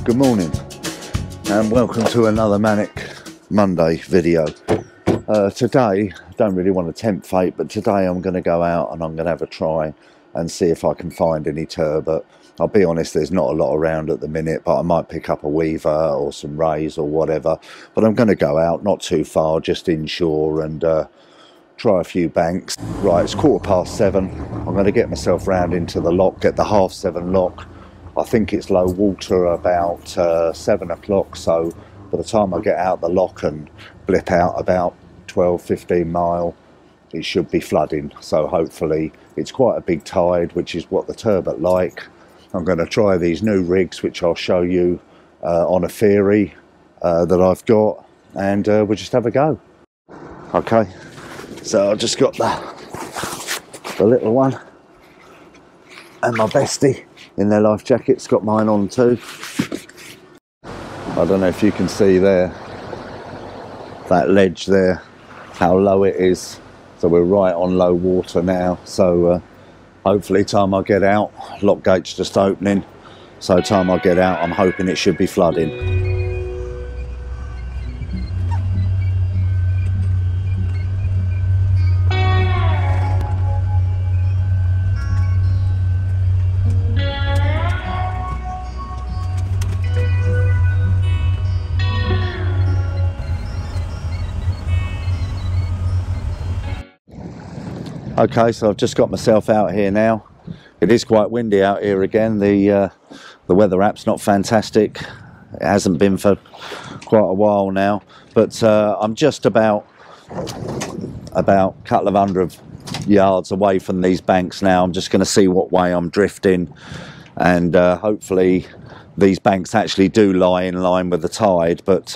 Good morning and welcome to another Manic Monday video. Today, I don't really want to tempt fate, but today I'm going to go out and I'm going to have a try and see if I can find any turbot. I'll be honest, there's not a lot around at the minute, but I might pick up a weaver or some rays or whatever. But I'm going to go out, not too far, just inshore and try a few banks. Right, it's 7:15. I'm going to get myself round into the lock, get the 7:30 lock. I think it's low water about 7 o'clock, so by the time I get out the lock and blip out about 12-15 mile, it should be flooding. So hopefully it's quite a big tide, which is what the turbot like. I'm going to try these new rigs, which I'll show you on a ferry that I've got, and we'll just have a go. Okay, so I've just got the little one and my bestie in their life jackets, got mine on too. I don't know if you can see there, that ledge there, how low it is. So we're right on low water now, so hopefully time I get out, lock gate's just opening, so time I get out I'm hoping it should be flooding. Okay, so I've just got myself out here now. It is quite windy out here again. The weather app's not fantastic. It hasn't been for quite a while now. But I'm just about a couple of hundred yards away from these banks now. I'm just going to see what way I'm drifting, and hopefully these banks actually do lie in line with the tide. But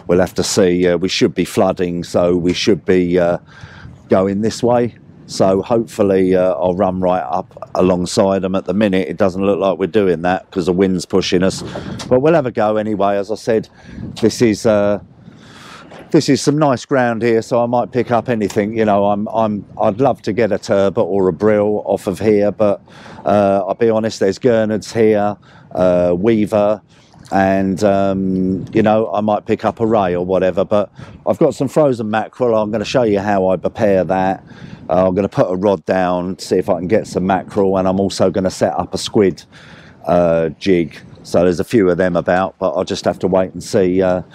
we'll have to see. We should be flooding, so we should be going this way. So hopefully I'll run right up alongside them. At the minute it doesn't look like we're doing that because the wind's pushing us, but we'll have a go anyway. As I said, this is some nice ground here, so I might pick up anything. You know, I'd love to get a turbot or a brill off of here, but I'll be honest, there's gurnards here, weaver, and you know, I might pick up a ray or whatever. But I've got some frozen mackerel. I'm going to show you how I prepare that. I'm going to put a rod down, see if I can get some mackerel, and I'm also going to set up a squid jig. So there's a few of them about, but I'll just have to wait and see how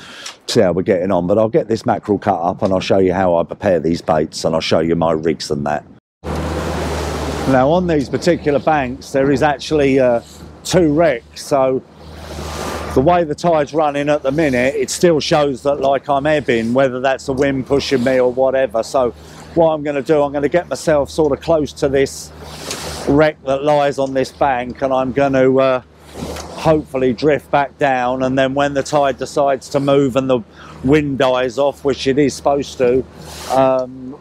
we're getting on. But I'll get this mackerel cut up and I'll show you how I prepare these baits, and I'll show you my rigs and that. Now on these particular banks there is actually 2 wrecks, so the way the tide's running at the minute, it still shows that like I'm ebbing, whether that's the wind pushing me or whatever. So what I'm going to do, I'm going to get myself sort of close to this wreck that lies on this bank, and I'm going to hopefully drift back down, and then when the tide decides to move and the wind dies off, which it is supposed to,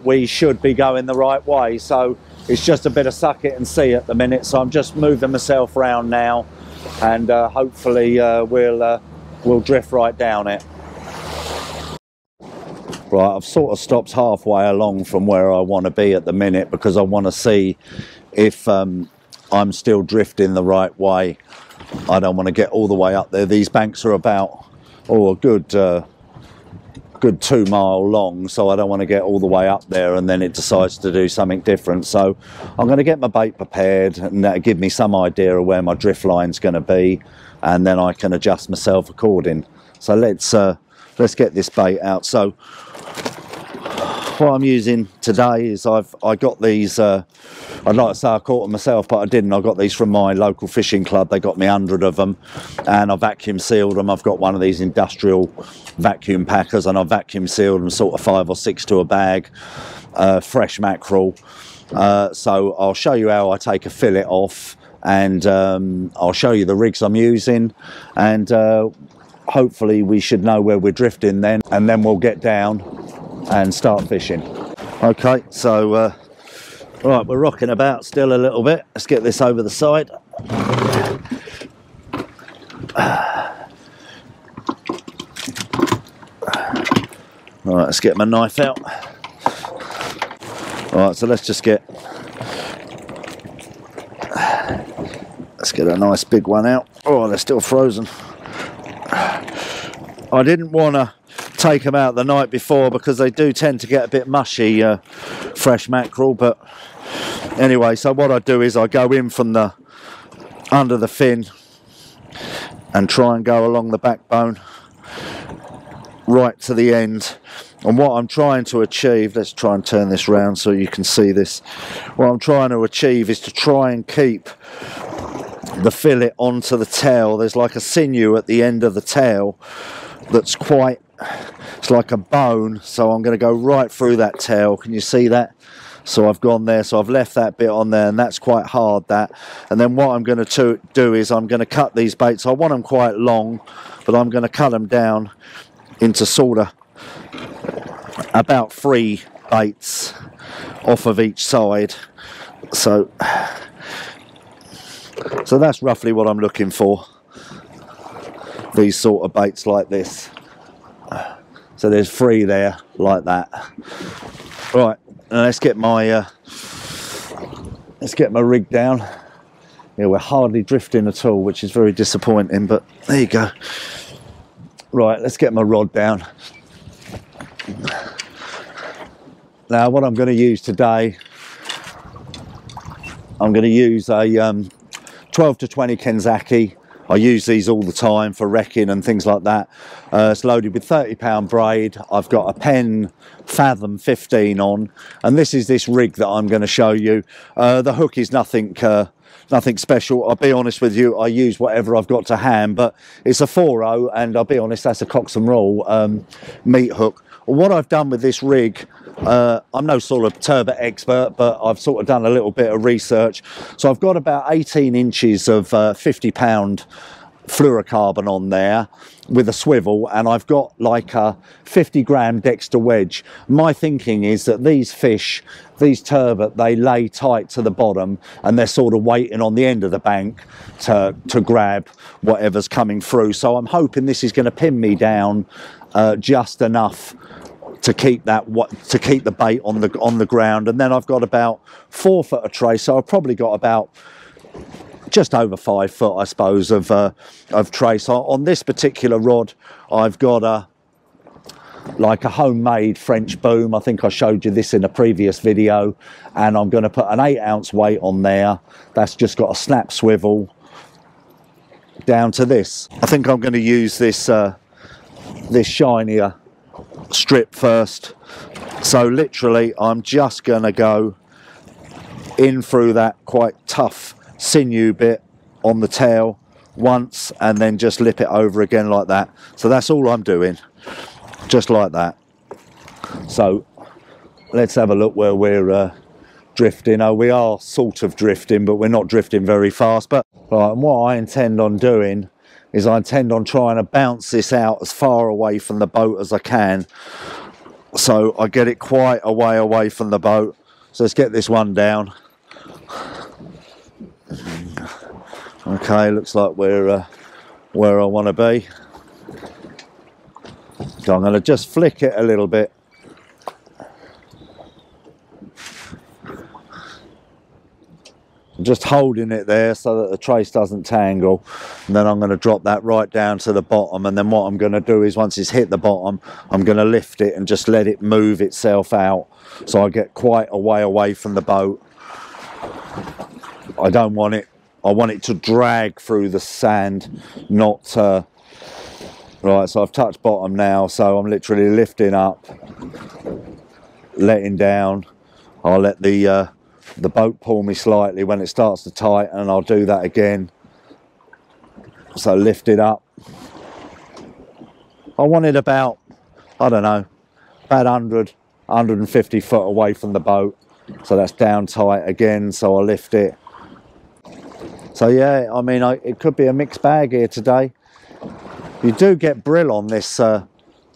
we should be going the right way. So it's just a bit of suck it and see at the minute. So I'm just moving myself around now, and hopefully we'll drift right down it. Right, I've sort of stopped halfway along from where I want to be at the minute, because I want to see if I'm still drifting the right way. I don't want to get all the way up there. These banks are about a good 2 mile long, so I don't want to get all the way up there and then it decides to do something different. So I'm going to get my bait prepared, and that'll give me some idea of where my drift line's going to be, and then I can adjust myself according. So let's get this bait out. So what I'm using today is I got these, I'd like to say I caught them myself, but I didn't. I got these from my local fishing club. They got me 100 of them, and I vacuum sealed them. I've got one of these industrial vacuum packers, and I vacuum sealed them sort of 5 or 6 to a bag, fresh mackerel. So I'll show you how I take a fillet off, and I'll show you the rigs I'm using, and hopefully we should know where we're drifting then, and then we'll get down and start fishing. Okay, so right, we're rocking about still a little bit. Let's get this over the side. All right, let's get my knife out. All right, so let's get a nice big one out. Oh, they're still frozen. I didn't want to take them out the night before because they do tend to get a bit mushy, fresh mackerel. But anyway, so what I do is I go in from the under the fin and try and go along the backbone right to the end. And what I'm trying to achieve, let's try and turn this round so you can see this. What I'm trying to achieve is to try and keep the fillet onto the tail. There's like a sinew at the end of the tail that's quite, it's like a bone, so I'm going to go right through that tail. Can you see that? So I've gone there, so I've left that bit on there, and that's quite hard, that. And then what I'm going to do is I'm going to cut these baits. I want them quite long, but I'm going to cut them down into sort of about 3 baits off of each side. So that's roughly what I'm looking for, these sort of baits like this. So there's 3 there like that. Right, now let's get my rig down. Yeah, we're hardly drifting at all, which is very disappointing, but there you go. Right, let's get my rod down. Now what I'm going to use today, I'm going to use a 12 to 20 Kenzaki. I use these all the time for wrecking and things like that. It's loaded with 30-pound braid. I've got a Penn Fathom 15 on, and this is this rig that I'm going to show you. The hook is nothing special. I'll be honest with you, I use whatever I've got to hand, but it's a 4.0, and I'll be honest, that's a Cox and Roll meat hook. What I've done with this rig, I'm no sort of turbot expert, but I've sort of done a little bit of research. So I've got about 18 inches of 50-pound fluorocarbon on there with a swivel, and I've got like a 50-gram Dexter wedge. My thinking is that these fish, these turbot, they lay tight to the bottom, and they're sort of waiting on the end of the bank to grab whatever's coming through. So I'm hoping this is going to pin me down just enough to keep the bait on the ground. And then I've got about 4 foot of trace, so I've probably got about just over 5 foot, I suppose, of trace. On this particular rod, I've got like a homemade French boom. I think I showed you this in a previous video, and I'm going to put an 8-ounce weight on there. That's just got a snap swivel down to this. I think I'm going to use this this shinier strip first. So literally I'm just going to go in through that quite tough sinew bit on the tail once, and then just lip it over again like that. So that's all I'm doing, just like that. So let's have a look where we're drifting. Oh, we are sort of drifting, but we're not drifting very fast. But right, and what I intend on doing is I intend on trying to bounce this out as far away from the boat as I can, so I get it quite a way away from the boat. So let's get this one down. Okay, looks like we're where I want to be. So I'm going to just flick it a little bit. I'm just holding it there so that the trace doesn't tangle, and then I'm going to drop that right down to the bottom. And then what I'm going to do is, once it's hit the bottom, I'm going to lift it and just let it move itself out, so I get quite a way away from the boat. I don't want it, I want it to drag through the sand, not right. So I've touched bottom now, so I'm literally lifting up, letting down. I'll let the boat pull me slightly when it starts to tighten, and I'll do that again. So lift it up. I want it about, I don't know, about 100, 150 foot away from the boat. So that's down tight again, so I'll lift it. So yeah, I mean, it could be a mixed bag here today. You do get brill on this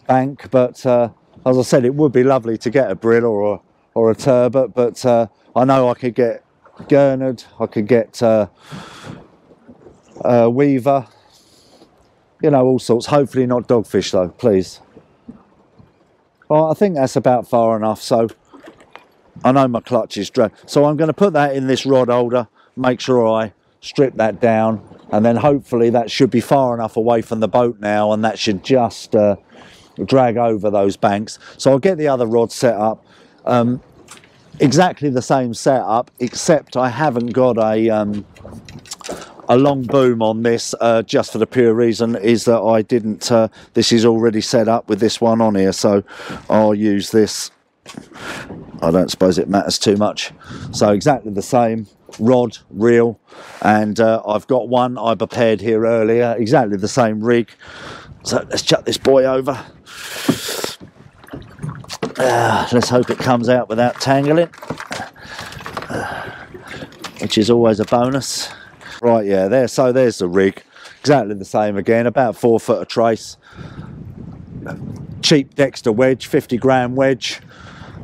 bank, but as I said, it would be lovely to get a brill or a turbot, but I know I could get gurnard, I could get weaver, you know, all sorts. Hopefully not dogfish though, please. Well, I think that's about far enough, so I know my clutch is dry. So I'm going to put that in this rod holder, make sure I strip that down, and then hopefully that should be far enough away from the boat now, and that should just drag over those banks. So I'll get the other rod set up, exactly the same setup, except I haven't got a long boom on this, just for the pure reason is that I didn't, this is already set up with this one on here, so I'll use this. I don't suppose it matters too much. So exactly the same rod, reel, and I've got one I prepared here earlier, exactly the same rig. So let's chuck this boy over. Let's hope it comes out without tangling, which is always a bonus. Right, yeah, there. So there's the rig, exactly the same again, about 4 foot of trace, cheap Dexter wedge, 50-gram wedge,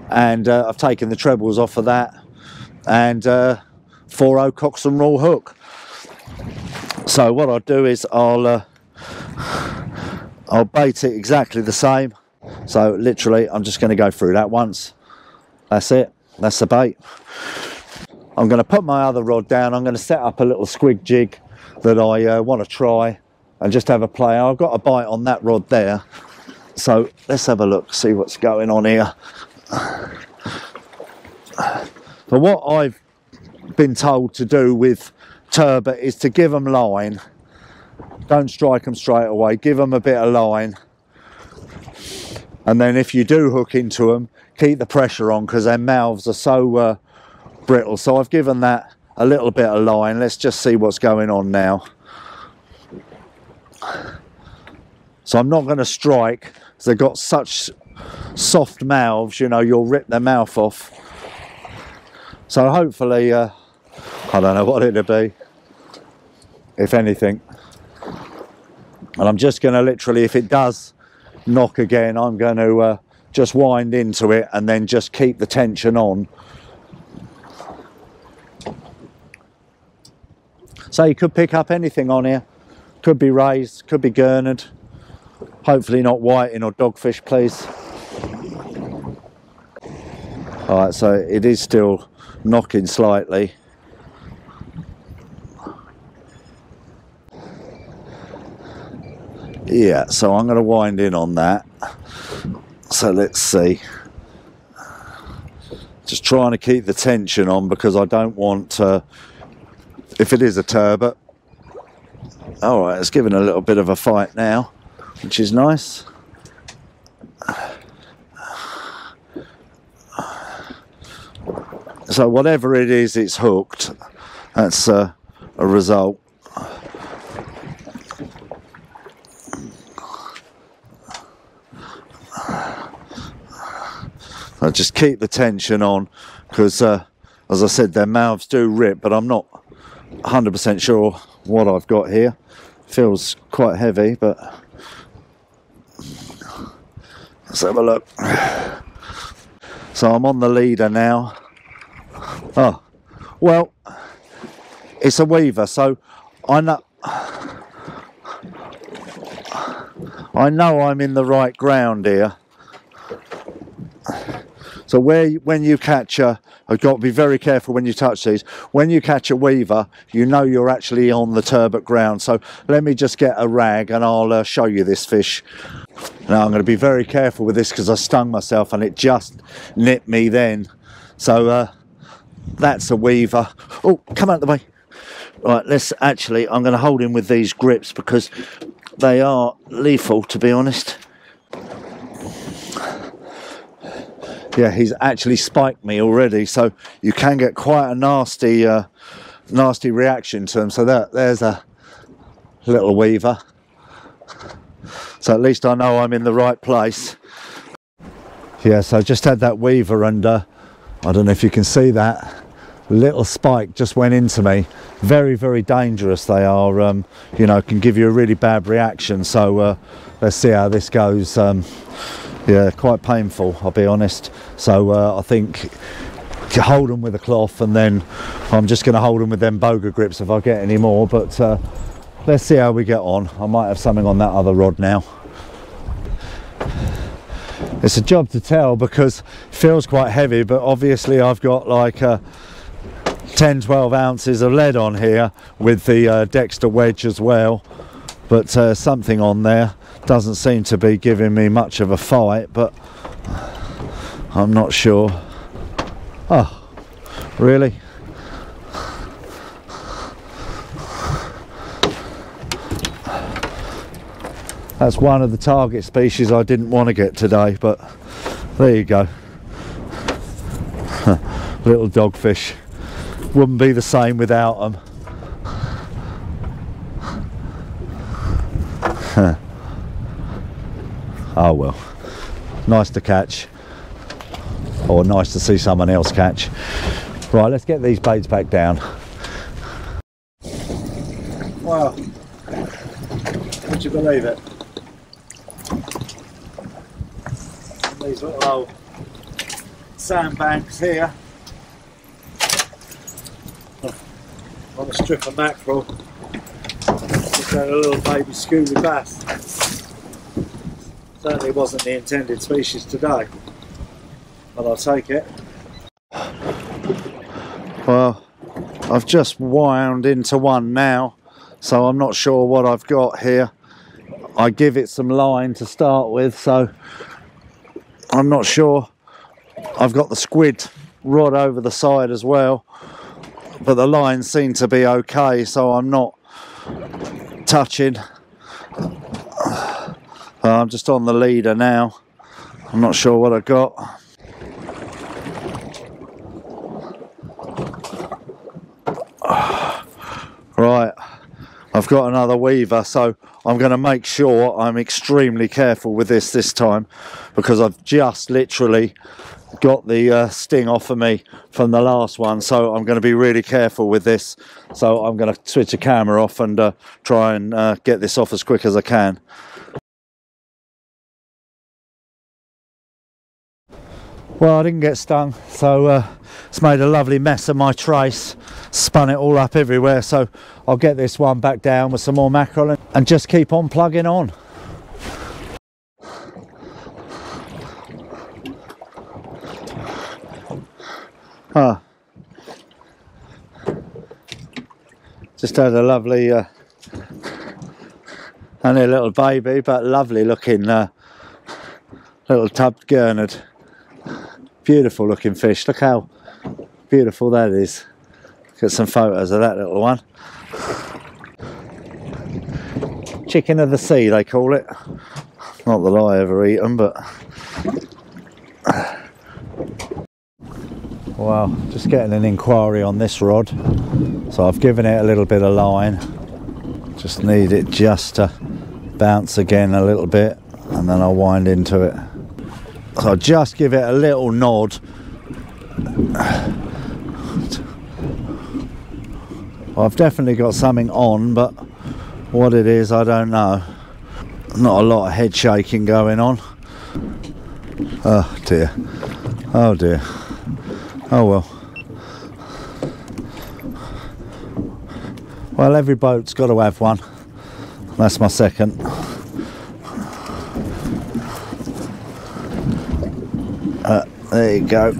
and I've taken the trebles off of that, and 4/0 Cox and Rule hook. So what I'll do is I'll bait it exactly the same. So literally, I'm just going to go through that once. That's it. That's the bait. I'm going to put my other rod down. I'm going to set up a little squig jig that I want to try and just have a play. I've got a bite on that rod there. So let's have a look, see what's going on here. But what I've been told to do with turbot is to give them line. Don't strike them straight away. Give them a bit of line. And then if you do hook into them, keep the pressure on, because their mouths are so brittle. So I've given that a little bit of line. Let's just see what's going on now. So I'm not going to strike, because they've got such soft mouths, you know, you'll rip their mouth off. So hopefully, I don't know what it'll be, if anything. And I'm just going to literally, if it does knock again, I'm going to just wind into it and then just keep the tension on. So you could pick up anything on here. Could be raised, could be gurnard. Hopefully not whiting or dogfish, please. Alright, so it is still knocking slightly. Yeah, so I'm going to wind in on that. So let's see. Just trying to keep the tension on, because I don't want, if it is a turbot. Alright, it's giving a little bit of a fight now, which is nice. So whatever it is, it's hooked. That's a result. I just keep the tension on, because as I said, their mouths do rip, but I'm not 100% sure what I've got here. Feels quite heavy, but let's have a look. So I'm on the leader now. Oh, well, it's a weaver, so I know I'm in the right ground here. So when you catch I've got to be very careful when you touch these. When you catch a weaver, you know you're actually on the turbot ground. So let me just get a rag and I'll show you this fish. Now I'm going to be very careful with this, because I stung myself and it just nipped me then. So that's a weaver. Oh, come out of the way. Right, I'm going to hold him with these grips, because they are lethal, to be honest. Yeah, he's actually spiked me already, so you can get quite a nasty reaction to him. So there's a little weaver. So at least I know I'm in the right place. Yeah, so I just had that weaver, and I don't know if you can see that little spike just went into me. Very, very dangerous they are. You know, can give you a really bad reaction. So let's see how this goes. Yeah, quite painful, I'll be honest. So I think hold them with a cloth, and then I'm just going to hold them with them boga grips if I get any more. But let's see how we get on. I might have something on that other rod now. It's a job to tell, because it feels quite heavy, but obviously I've got like 10-12 ounces of lead on here with the Dexter wedge as well, but something on there doesn't seem to be giving me much of a fight, but I'm not sure. Oh, really? That's one of the target species I didn't want to get today, but there you go. Little dogfish. Wouldn't be the same without them. Oh well, nice to catch, or nice to see someone else catch. Right, let's get these baits back down. Wow, would you believe it? These little old sandbanks here on a strip of mackerel. Just had a little baby schoolie bass. Certainly wasn't the intended species today, but I'll take it. Well, I've just wound into one now, so I'm not sure what I've got here. I give it some line to start with, so I'm not sure. I've got the squid rod over the side as well, but the lines seem to be okay, so I'm not touching. I'm just on the leader now. I'm not sure what I got. Right, I've got another weaver, so I'm going to make sure I'm extremely careful with this time, because I've just literally got the sting off of me from the last one, so I'm going to be really careful with this. So I'm going to switch the camera off and try and get this off as quick as I can. Well, I didn't get stung, so it's made a lovely mess of my trace, spun it all up everywhere, so I'll get this one back down with some more mackerel and just keep on plugging on. Just had a lovely only a little baby, but lovely looking little tubbed gurnard. Beautiful looking fish. Look how beautiful that is. Get some photos of that little one. Chicken of the sea they call it. Not that I ever eat them, but wow, just getting an inquiry on this rod, so I've given it a little bit of line. Just need it just to bounce again a little bit, and then I'll wind into it. So I'll just give it a little nod. I've definitely got something on, but what it is I don't know. Not a lot of head shaking going on. Oh dear, oh dear. Oh well. Well, every boat's got to have one. That's my second. There you go.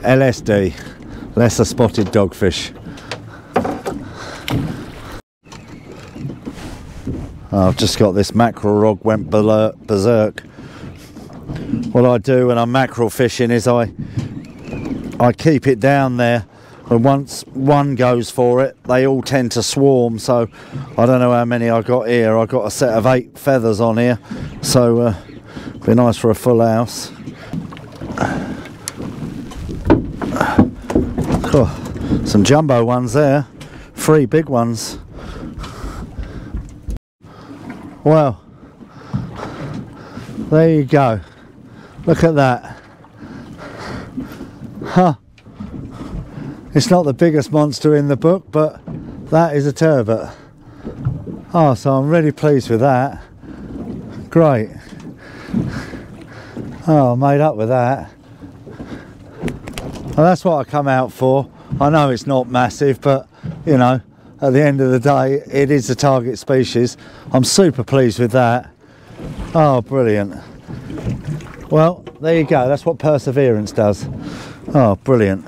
LSD, lesser spotted dogfish. I've just got this mackerel rod went berserk. What I do when I'm mackerel fishing is I keep it down there, and once one goes for it, they all tend to swarm. So I don't know how many I got here. I got a set of 8 feathers on here, so be nice for a full house. Oh, some jumbo ones there, 3 big ones. Well, there you go. Look at that. Huh. It's not the biggest monster in the book, but that is a turbot. Oh, so I'm really pleased with that. Great. Oh, I made up with that. Well, that's what I come out for. I know it's not massive, but you know, at the end of the day, it is a target species. I'm super pleased with that. Oh, brilliant. Well, there you go. That's what perseverance does. Oh, brilliant.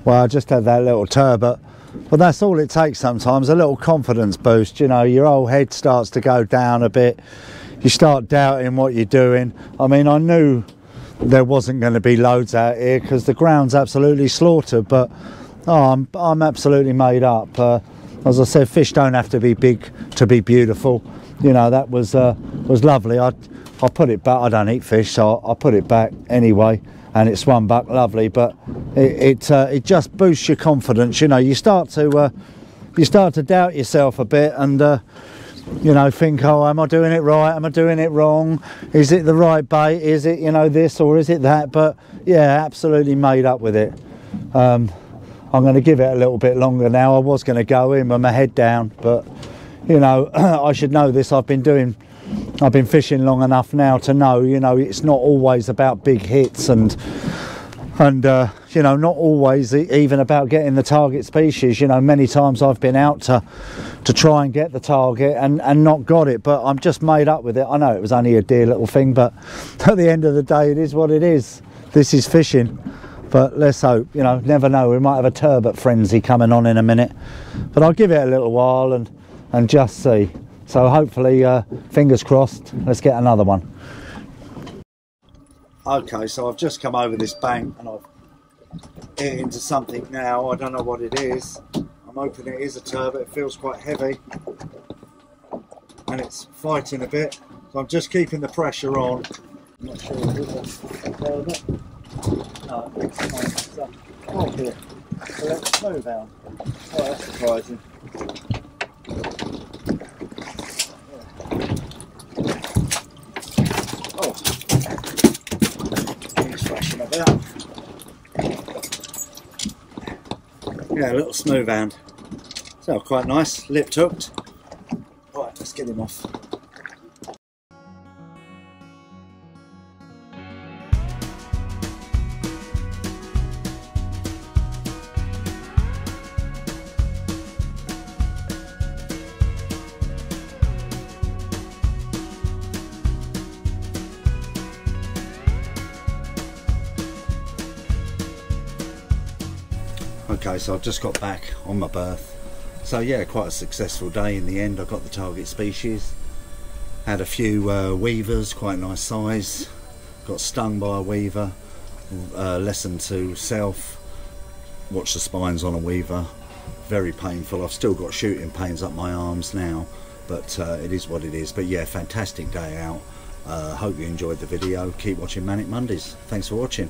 Well, I just had that little turbot, but that's all it takes sometimes, a little confidence boost. You know, your whole head starts to go down a bit, you start doubting what you're doing. I mean, I knew there wasn't going to be loads out here because the ground's absolutely slaughtered, but oh, I'm absolutely made up. As I said, fish don't have to be big to be beautiful. You know, that was lovely. I put it back. I don't eat fish, so I put it back anyway, and it swam back lovely. But it just boosts your confidence. You know, you start to doubt yourself a bit, and you know, think, oh, am I doing it right? Am I doing it wrong? Is it the right bait? Is it, you know, this or is it that? But yeah, absolutely made up with it. I'm going to give it a little bit longer now. I was going to go in with my head down, but you know, I should know this. I've been fishing long enough now to know, you know, it's not always about big hits and you know, not always even about getting the target species. You know, many times I've been out to try and get the target and not got it, but I'm just made up with it. I know it was only a dear little thing, but at the end of the day, it is what it is. This is fishing. But let's hope, you know, never know, we might have a turbot frenzy coming on in a minute. But I'll give it a little while and just see. So hopefully, fingers crossed, let's get another one. Okay, so I've just come over this bank and I've hit into something now. I don't know what it is. I'm hoping it is a turbot. It feels quite heavy and it's fighting a bit. So I'm just keeping the pressure on. I'm not sure if it's a turbot. No, it's not. Oh dear, so let's slow down. Oh, that's surprising. Oh, he's flashing about. Yeah, a little smooth hound. So quite nice, lipped hooked. Right, let's get him off. Okay, so I've just got back on my berth. So yeah, quite a successful day in the end. I got the target species. Had a few weavers, quite nice size. Got stung by a weaver. Lesson to self. Watch the spines on a weaver. Very painful. I've still got shooting pains up my arms now, but it is what it is. But yeah, fantastic day out. Hope you enjoyed the video. Keep watching Manic Mondays. Thanks for watching.